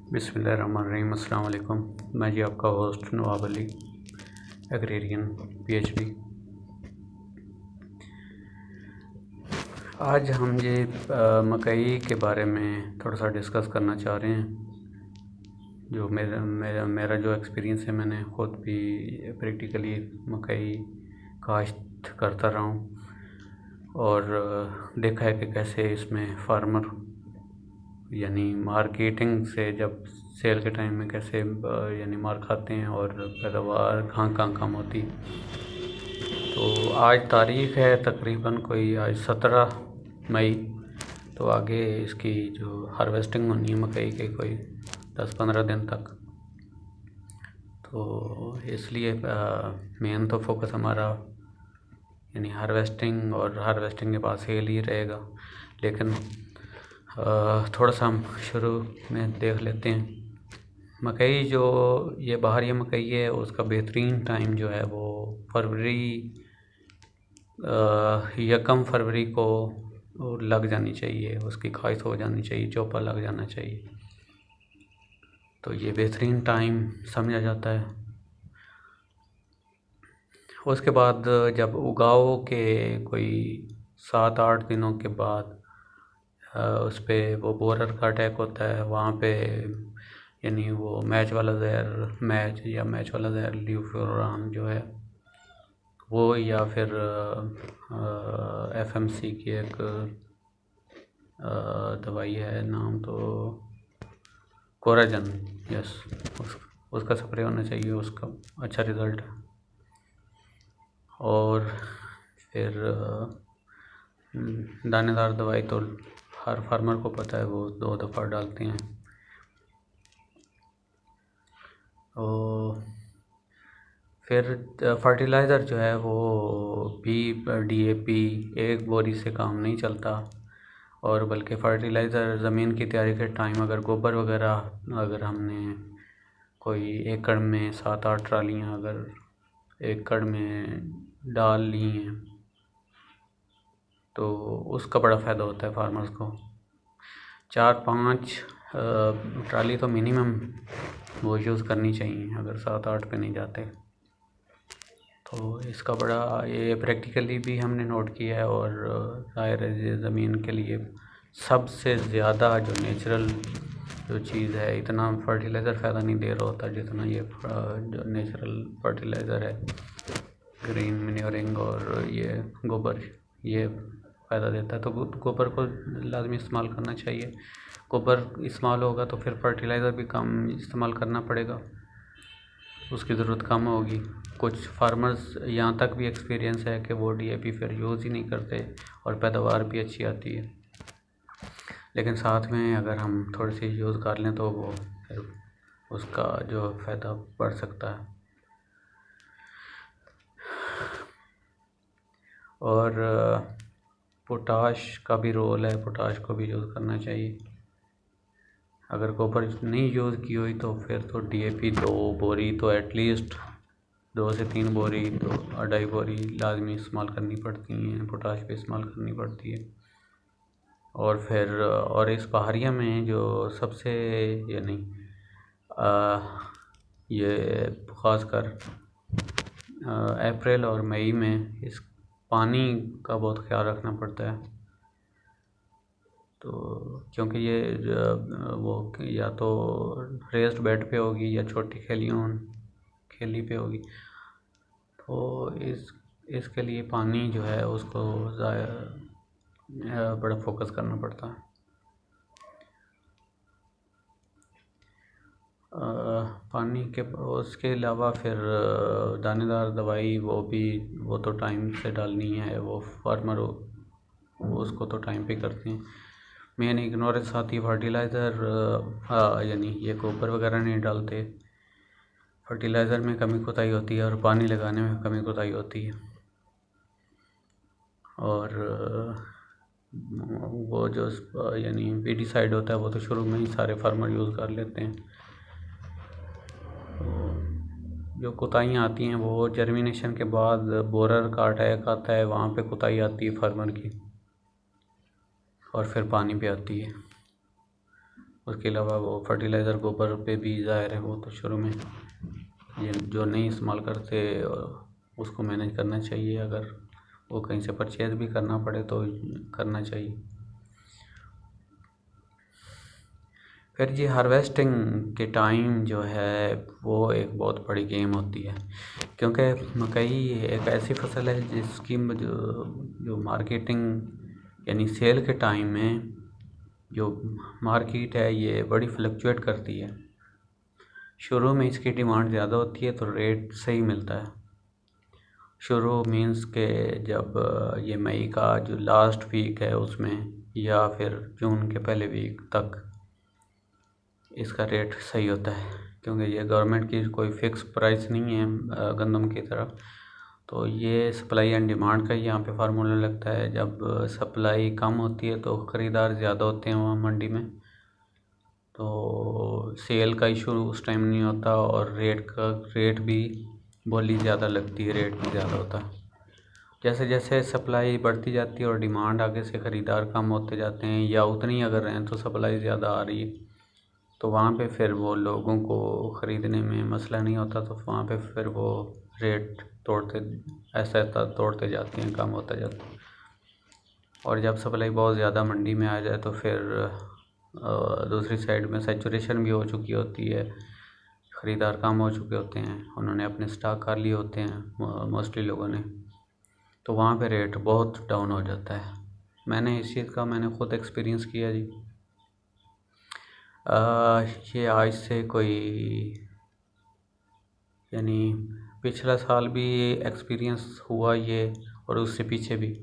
बिस्मिल्लाहिर्रहमानिर्रहीम। अस्सलाम वालेकुम। मैं जी आपका host Nawab Ali, agrarian PhD. आज हम ये मकई के बारे में थोड़ा सा डिस्कस करना चाह रहे हैं। जो मेरा जो एक्सपीरियंस है, मैंने ख़ुद भी प्रैक्टिकली मकई काश्त करता रहा हूँ और देखा है कि कैसे इसमें फार्मर यानी मार्केटिंग से जब सेल के टाइम में कैसे यानी मार खाते हैं और पैदावार कहाँ कम होती। तो आज तारीख़ है तकरीबन कोई आज 17 मई। तो आगे इसकी जो हार्वेस्टिंग होनी है मकई के कोई 10-15 दिन तक। तो इसलिए मेन तो फोकस हमारा यानी हार्वेस्टिंग और हार्वेस्टिंग के बाद सेल ही रहेगा। लेकिन थोड़ा सा हम शुरू में देख लेते हैं। मकई जो ये बाहरी मकई है उसका बेहतरीन टाइम जो है वो फरवरी, 1 फरवरी को लग जानी चाहिए, उसकी काश्त हो जानी चाहिए, चोपा लग जाना चाहिए। तो ये बेहतरीन टाइम समझा जाता है। उसके बाद जब उगाओ के कोई 7-8 दिनों के बाद उस पर वो बोरर का अटैक होता है। वहाँ पे यानी वो मैच वाला जहर ल्यूफोरान जो है वो, या फिर एफएमसी की एक दवाई है, नाम तो कोराजन, यस, उसका स्प्रे होना चाहिए। उसका अच्छा रिज़ल्ट है। और फिर दानेदार दवाई तो हर फार्मर को पता है, वो 2 दफ़ा डालते हैं। और फिर फर्टिलाइज़र जो है वो भी डीएपी एक बोरी से काम नहीं चलता। और बल्कि फर्टिलाइज़र ज़मीन की तैयारी के टाइम अगर गोबर वगैरह अगर हमने कोई एकड़ में 7-8 ट्रालियाँ अगर एकड़ में डाल ली हैं तो उसका बड़ा फ़ायदा होता है फार्मर्स को। 4-5 ट्राली तो मिनिमम वो यूज़ करनी चाहिए, अगर 7-8 पे नहीं जाते। तो इसका बड़ा ये प्रैक्टिकली भी हमने नोट किया है। और ज़ाहिर है ज़मीन के लिए सबसे ज़्यादा जो नेचुरल जो चीज़ है, इतना फर्टिलाइज़र फ़ायदा नहीं दे रहा होता जितना ये जो नेचुरल फर्टिलाइज़र है, ग्रीन मैन्योरिंग और ये गोबर, ये फ़ायदा देता है। तो गोबर को लाजमी इस्तेमाल करना चाहिए। गोबर इस्तेमाल होगा तो फिर फर्टिलाइज़र भी कम इस्तेमाल करना पड़ेगा, उसकी ज़रूरत कम होगी। कुछ फार्मर्स यहाँ तक भी एक्सपीरियंस है कि वो डीएपी फिर यूज़ ही नहीं करते और पैदावार भी अच्छी आती है। लेकिन साथ में अगर हम थोड़ी सी यूज़ कर लें तो वो फिर उसका जो फ़ायदा बढ़ सकता है। और पोटाश का भी रोल है, पोटाश को भी यूज़ करना चाहिए। अगर गोबर नहीं यूज़ की हुई तो फिर तो डीएपी 2 बोरी तो एटलीस्ट 2 से 3 बोरी तो 2.5 बोरी लाजमी इस्तेमाल करनी पड़ती हैं, पोटाश भी इस्तेमाल करनी पड़ती है। और फिर और इस बहारिया में जो सबसे यानी ये ख़ासकर अप्रैल और मई में इस पानी का बहुत ख्याल रखना पड़ता है। तो क्योंकि ये वो या तो रेस्ड बेड पे होगी या छोटी खेली पे होगी, तो इसके लिए पानी जो है उसको बड़ा फोकस करना पड़ता है। पानी के उसके अलावा फिर दानेदार दवाई वो तो टाइम से डालनी है, वो फार्मर उसको तो टाइम पे करते हैं। मेन इग्नोरेंस आती है फर्टिलाइज़र यानी ये गोबर वगैरह नहीं डालते, फर्टिलाइज़र में कमी कोताही होती है और पानी लगाने में कमी कोताही होती है। और वो जो यानी वीडिसाइड होता है वो तो शुरू में ही सारे फार्मर यूज़ कर लेते हैं। जो कोताहियाँ आती हैं वो जर्मिनेशन के बाद बोरर का अटैक आता है, वहाँ पे कोताही आती है फार्मर की, और फिर पानी पे आती है। उसके अलावा वो फर्टिलाइज़र गोबर पे भी ज़ाहिर है वो तो शुरू में ये जो नहीं इस्तेमाल करते उसको मैनेज करना चाहिए। अगर वो कहीं से परचेज़ भी करना पड़े तो करना चाहिए। फिर जी हार्वेस्टिंग के टाइम जो है वो एक बहुत बड़ी गेम होती है, क्योंकि मकई एक ऐसी फसल है जिसकी जो मार्केटिंग यानी सेल के टाइम में जो मार्केट है ये बड़ी फ्लक्चुएट करती है। शुरू में इसकी डिमांड ज़्यादा होती है तो रेट सही मिलता है। शुरू मीन्स के जब ये मई का जो लास्ट वीक है उसमें या फिर जून के पहले वीक तक इसका रेट सही होता है, क्योंकि ये गवर्नमेंट की कोई फ़िक्स प्राइस नहीं है गंदम की तरह। तो ये सप्लाई एंड डिमांड का ही यहाँ पे फार्मूला लगता है। जब सप्लाई कम होती है तो ख़रीदार ज़्यादा होते हैं वहाँ मंडी में, तो सेल का इशू उस टाइम नहीं होता और रेट भी बोली ज़्यादा लगती है, रेट भी ज़्यादा होता है। जैसे जैसे सप्लाई बढ़ती जाती है और डिमांड आगे से ख़रीदार कम होते जाते हैं या उतनी अगर रहें तो सप्लाई ज़्यादा आ रही है तो वहाँ पे फिर वो लोगों को ख़रीदने में मसला नहीं होता, तो वहाँ पे फिर वो रेट तोड़ते जाते हैं, कम होता जाता है। और जब सप्लाई बहुत ज़्यादा मंडी में आ जाए तो फिर दूसरी साइड में सैचुरेशन भी हो चुकी होती है, ख़रीदार कम हो चुके होते हैं, उन्होंने अपने स्टॉक कर लिए होते हैं मोस्टली लोगों ने, तो वहाँ पे रेट बहुत डाउन हो जाता है। मैंने इस चीज़ का खुद एक्सपीरियंस किया जी। ये आज से कोई यानी पिछला साल भी एक्सपीरियंस हुआ ये, और उससे पीछे भी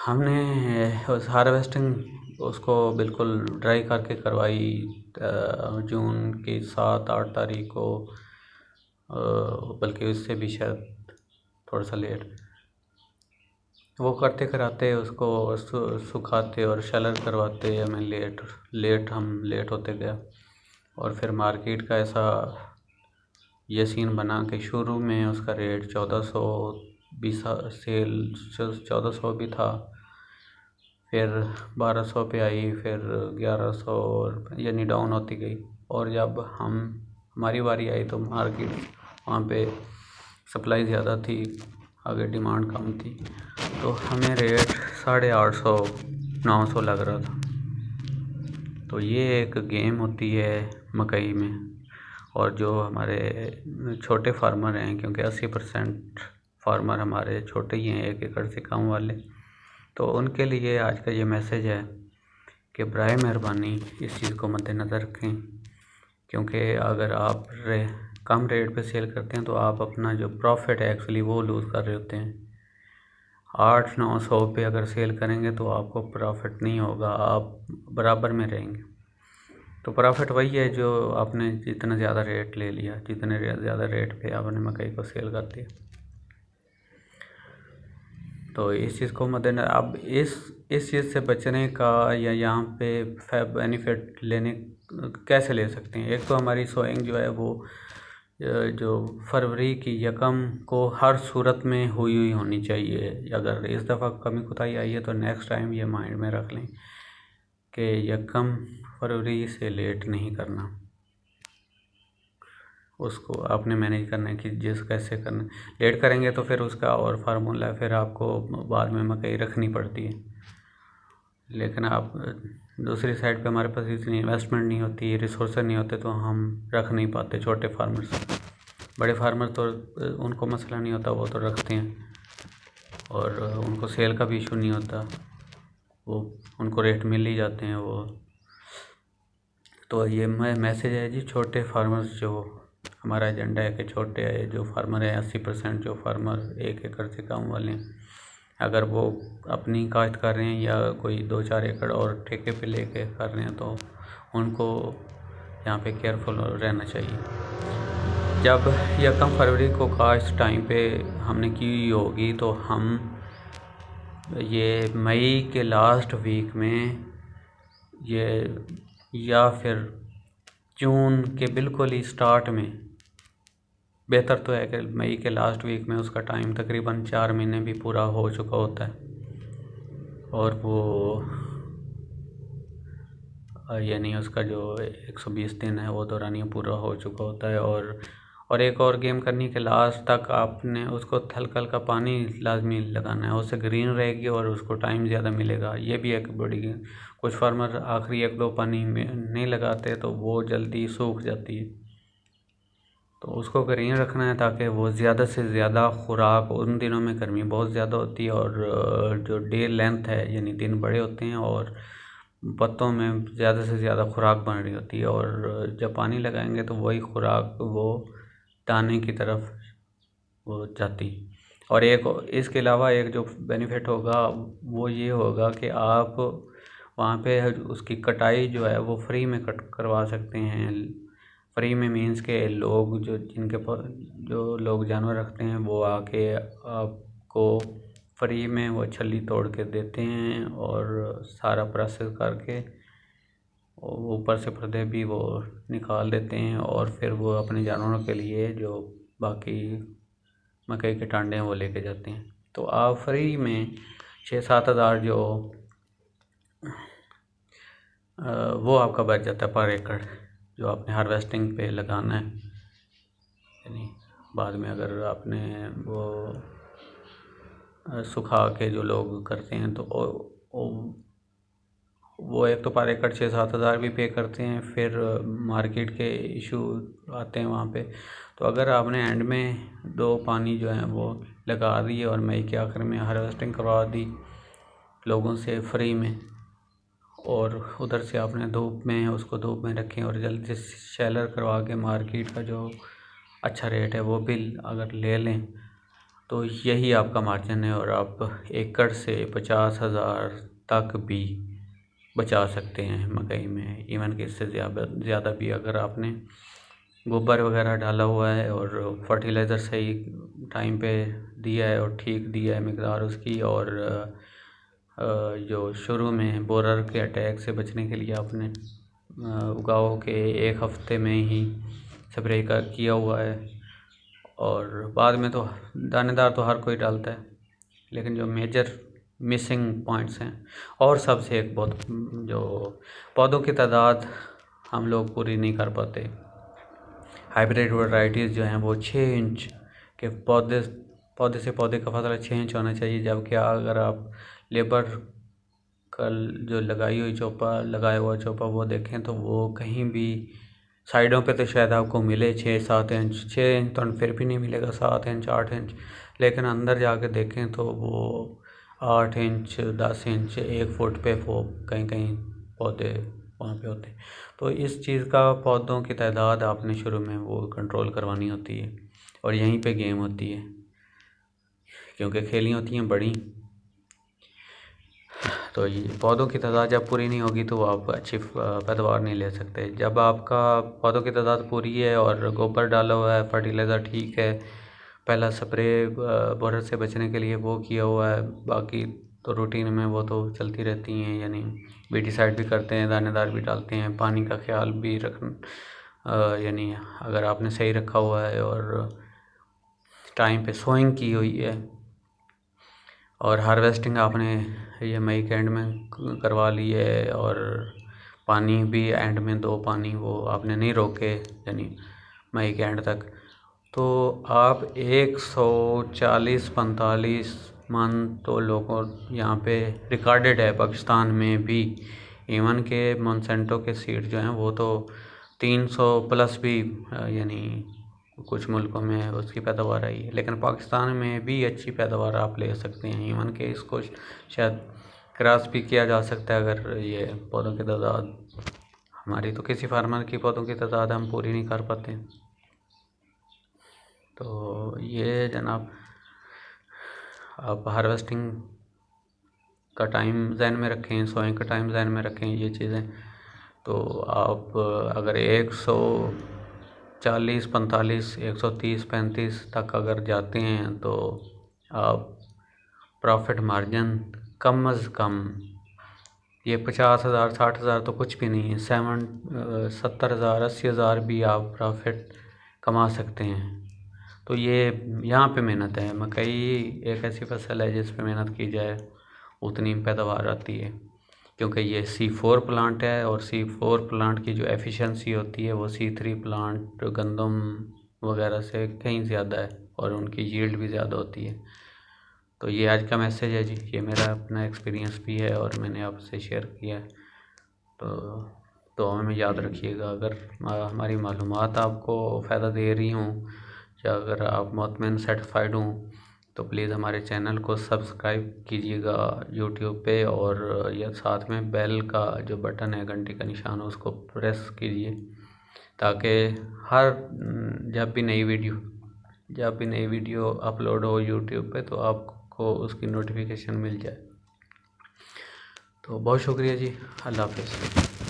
हमने उस हार्वेस्टिंग उसको बिल्कुल ड्राई करके करवाई जून की 7-8 तारीख को, बल्कि उससे भी शायद थोड़ा सा लेट। वो करते कराते उसको सुखाते और शलर करवाते हमें लेट होते गया। और फिर मार्केट का ऐसा ये सीन बना कि शुरू में उसका रेट 1400 भी था, फिर 1200 पे आई, फिर 1100 यानी डाउन होती गई। और जब हमारी बारी आई तो मार्केट वहाँ पे सप्लाई ज़्यादा थी, आगे डिमांड कम थी, तो हमें रेट 850-900 लग रहा था। तो ये एक गेम होती है मकई में। और जो हमारे छोटे फार्मर हैं, क्योंकि 80% फार्मर हमारे छोटे ही हैं, 1 एकड़ से कम वाले, तो उनके लिए आज का ये मैसेज है कि बराए मेहरबानी इस चीज़ को मद्देनज़र रखें, क्योंकि अगर आप कम रेट पे सेल करते हैं तो आप अपना जो प्रॉफिट है एक्चुअली वो लूज़ कर रहे होते हैं। 800-900 पे अगर सेल करेंगे तो आपको प्रॉफिट नहीं होगा, आप बराबर में रहेंगे। तो प्रॉफिट वही है जो आपने जितना ज़्यादा रेट ले लिया, जितने ज़्यादा रेट पे आपने मकई को सेल कर दिया। तो इस चीज़ को मद्देनज़र अब इस चीज़ से बचने का या यहाँ पे बेनिफिट लेने कैसे ले सकते हैं। एक तो हमारी सोइंग जो है वो जो फरवरी की 1 को हर सूरत में हुई होनी चाहिए। अगर इस दफ़ा कमी कोताही आई है तो नेक्स्ट टाइम ये माइंड में रख लें कि 1 फरवरी से लेट नहीं करना, उसको आपने मैनेज करना है कि कैसे करना। लेट करेंगे तो फिर उसका और फार्मूला फिर आपको बाद में मकई रखनी पड़ती है। लेकिन आप दूसरी साइड पे हमारे पास इतनी इन्वेस्टमेंट नहीं होती, रिसोर्स नहीं होते, तो हम रख नहीं पाते। छोटे फार्मर्स, बड़े फार्मर तो उनको मसला नहीं होता, वो तो रखते हैं और उनको सेल का भी इशू नहीं होता, वो उनको रेट मिल ही जाते हैं वो। तो ये मैसेज है जी, छोटे फार्मर्स जो हमारा एजेंडा है कि छोटे जो फार्मर हैं 80% जो फार्मर 1 एकड़ से कम वाले हैं, अगर वो अपनी काश्त कर रहे हैं या कोई 2-4 एकड़ और ठेके पे लेके कर रहे हैं तो उनको यहाँ पे केयरफुल रहना चाहिए। जब 1 फरवरी को काश्त टाइम पे हमने की होगी तो हम ये मई के लास्ट वीक में ये या फिर जून के बिल्कुल ही स्टार्ट में, बेहतर तो है कि मई के लास्ट वीक में उसका टाइम तकरीबन 4 महीने भी पूरा हो चुका होता है और वो यानी उसका जो 120 दिन है वो दौरानिया पूरा हो चुका होता है। और एक और गेम करने के लास्ट तक आपने उसको हल्का हल्का पानी लाजमी लगाना है, उससे ग्रीन रहेगी और उसको टाइम ज़्यादा मिलेगा। ये भी एक बड़ी गेम। कुछ फार्मर आखिरी 1-2 पानी में नहीं लगाते तो वो जल्दी सूख जाती है, तो उसको ग्रीन रखना है ताकि वो ज़्यादा से ज़्यादा खुराक, उन दिनों में गर्मी बहुत ज़्यादा होती है और जो डे लेंथ है यानी दिन बड़े होते हैं और पत्तों में ज़्यादा से ज़्यादा खुराक बन रही होती है, और जब पानी लगाएंगे तो वही खुराक वो दाने की तरफ वो जाती। और एक इसके अलावा एक जो बेनिफिट होगा वो ये होगा कि आप वहाँ पे उसकी कटाई जो है वो फ्री में कट करवा सकते हैं। फ्री में मीन्स के लोग जो लोग जानवर रखते हैं वो आके आपको फ्री में वो छल्ली तोड़ के देते हैं और सारा प्रोसेस करके ऊपर से पर्दे भी वो निकाल देते हैं, और फिर वो अपने जानवरों के लिए जो बाकी मकई के टांडे हैं वो लेके जाते हैं। तो आप फ्री में 6-7 हज़ार जो वो आपका बच जाता है पर एकड़, जो आपने हार्वेस्टिंग पे लगाना है। यानी बाद में अगर आपने वो सुखा के जो लोग करते हैं तो वो एक तो पर एकड़ 6-7 हज़ार भी पे करते हैं, फिर मार्केट के इशू आते हैं वहाँ पे। तो अगर आपने एंड में 2 पानी जो हैं वो लगा दिए और मई के आखिर में हार्वेस्टिंग करवा दी लोगों से फ्री में, और उधर से आपने धूप में रखें और जल्दी से शेलर करवा के मार्केट का जो अच्छा रेट है वो भी अगर ले लें, तो यही आपका मार्जिन है और आप एकड़ से 50,000 तक भी बचा सकते हैं मकई में। इवन कि इससे ज़्यादा भी अगर आपने गोबर वगैरह डाला हुआ है और फर्टिलाइज़र सही टाइम पे दिया है और ठीक दिया है मिकदार उसकी, और जो शुरू में बोरर के अटैक से बचने के लिए आपने उगाव के 1 हफ्ते में ही स्प्रे किया हुआ है। और बाद में तो दानेदार तो हर कोई डालता है, लेकिन जो मेजर मिसिंग पॉइंट्स हैं, और सबसे एक बहुत जो पौधों की तादाद हम लोग पूरी नहीं कर पाते। हाइब्रिड वैरायटीज़ जो हैं वो 6 इंच के पौधे से पौधे का फासला 6 इंच होना चाहिए, जबकि अगर आप लेबर का जो लगाया हुआ चोपा वो देखें तो वो कहीं भी साइडों पे तो शायद आपको मिले 6-7 इंच, 6 इंच तो फिर भी नहीं मिलेगा, 7 इंच 8 इंच, लेकिन अंदर जाके देखें तो वो 8 इंच 10 इंच 1 फुट पे वो कहीं कहीं पौधे वहाँ पे होते हैं। तो इस चीज़ का पौधों की तादाद आपने शुरू में वो कंट्रोल करवानी होती है, और यहीं पे गेम होती है, क्योंकि खेली होती हैं बड़ी। तो ये पौधों की तादाद जब पूरी नहीं होगी तो आप अच्छी पैदावार नहीं ले सकते। जब आपका पौधों की तादाद पूरी है और गोबर डाला हुआ है, फर्टिलाइज़र ठीक है, पहला स्प्रे बोरर से बचने के लिए वो किया हुआ है, बाकी तो रूटीन में वो तो चलती रहती हैं, यानी वीडिसाइड भी करते हैं, दानेदार भी डालते हैं, पानी का ख्याल भी यानी अगर आपने सही रखा हुआ है और टाइम पे सोइंग की हुई है और हार्वेस्टिंग आपने ये मई के एंड में करवा ली है, और पानी भी एंड में 2 पानी वो आपने नहीं रोके यानी मई के एंड तक, तो आप 140-45 मन तो लोगों यहाँ पे रिकॉर्डेड है पाकिस्तान में भी। इवन के मोनसेंटो के सीड जो हैं वो तो 300 प्लस भी यानी कुछ मुल्कों में उसकी पैदावार आई है, लेकिन पाकिस्तान में भी अच्छी पैदावार आप ले सकते हैं। इवन के इसको शायद क्रॉस भी किया जा सकता है अगर ये पौधों की तादाद, हमारी तो किसी फार्मर की पौधों की तादाद हम पूरी नहीं कर पाते। तो ये जनाब आप हार्वेस्टिंग का टाइम जहन में रखें, सोइंग का टाइम जहन में रखें, ये चीज़ें। तो आप अगर 140, 45, 130, 35 तक अगर जाते हैं तो आप प्रॉफिट मार्जिन कम अज़ कम ये 50,000 60,000 तो कुछ भी नहीं है, 70,000 80,000 भी आप प्रॉफिट कमा सकते हैं। तो ये यहाँ पे मेहनत है। मकई एक ऐसी फसल है जिस पे मेहनत की जाए उतनी पैदावार आती है। क्योंकि ये C4 प्लांट है और C4 प्लांट की जो एफिशिएंसी होती है वो C3 प्लांट गंदम वगैरह से कहीं ज़्यादा है और उनकी यील्ड भी ज़्यादा होती है। तो ये आज का मैसेज है जी, ये मेरा अपना एक्सपीरियंस भी है और मैंने आपसे शेयर किया है। तो हमें याद रखिएगा, अगर हमारी मालूमात आपको फ़ायदा दे रही हूँ या अगर आप मुतमईन सेटिस्फाइड हूँ तो प्लीज़ हमारे चैनल को सब्सक्राइब कीजिएगा यूट्यूब पे, और या साथ में बेल का जो बटन है, घंटी का निशान, उसको प्रेस कीजिए ताकि हर जब भी नई वीडियो अपलोड हो यूट्यूब पे तो आपको उसकी नोटिफिकेशन मिल जाए। तो बहुत शुक्रिया जी, अल्लाह हाफ़िज़।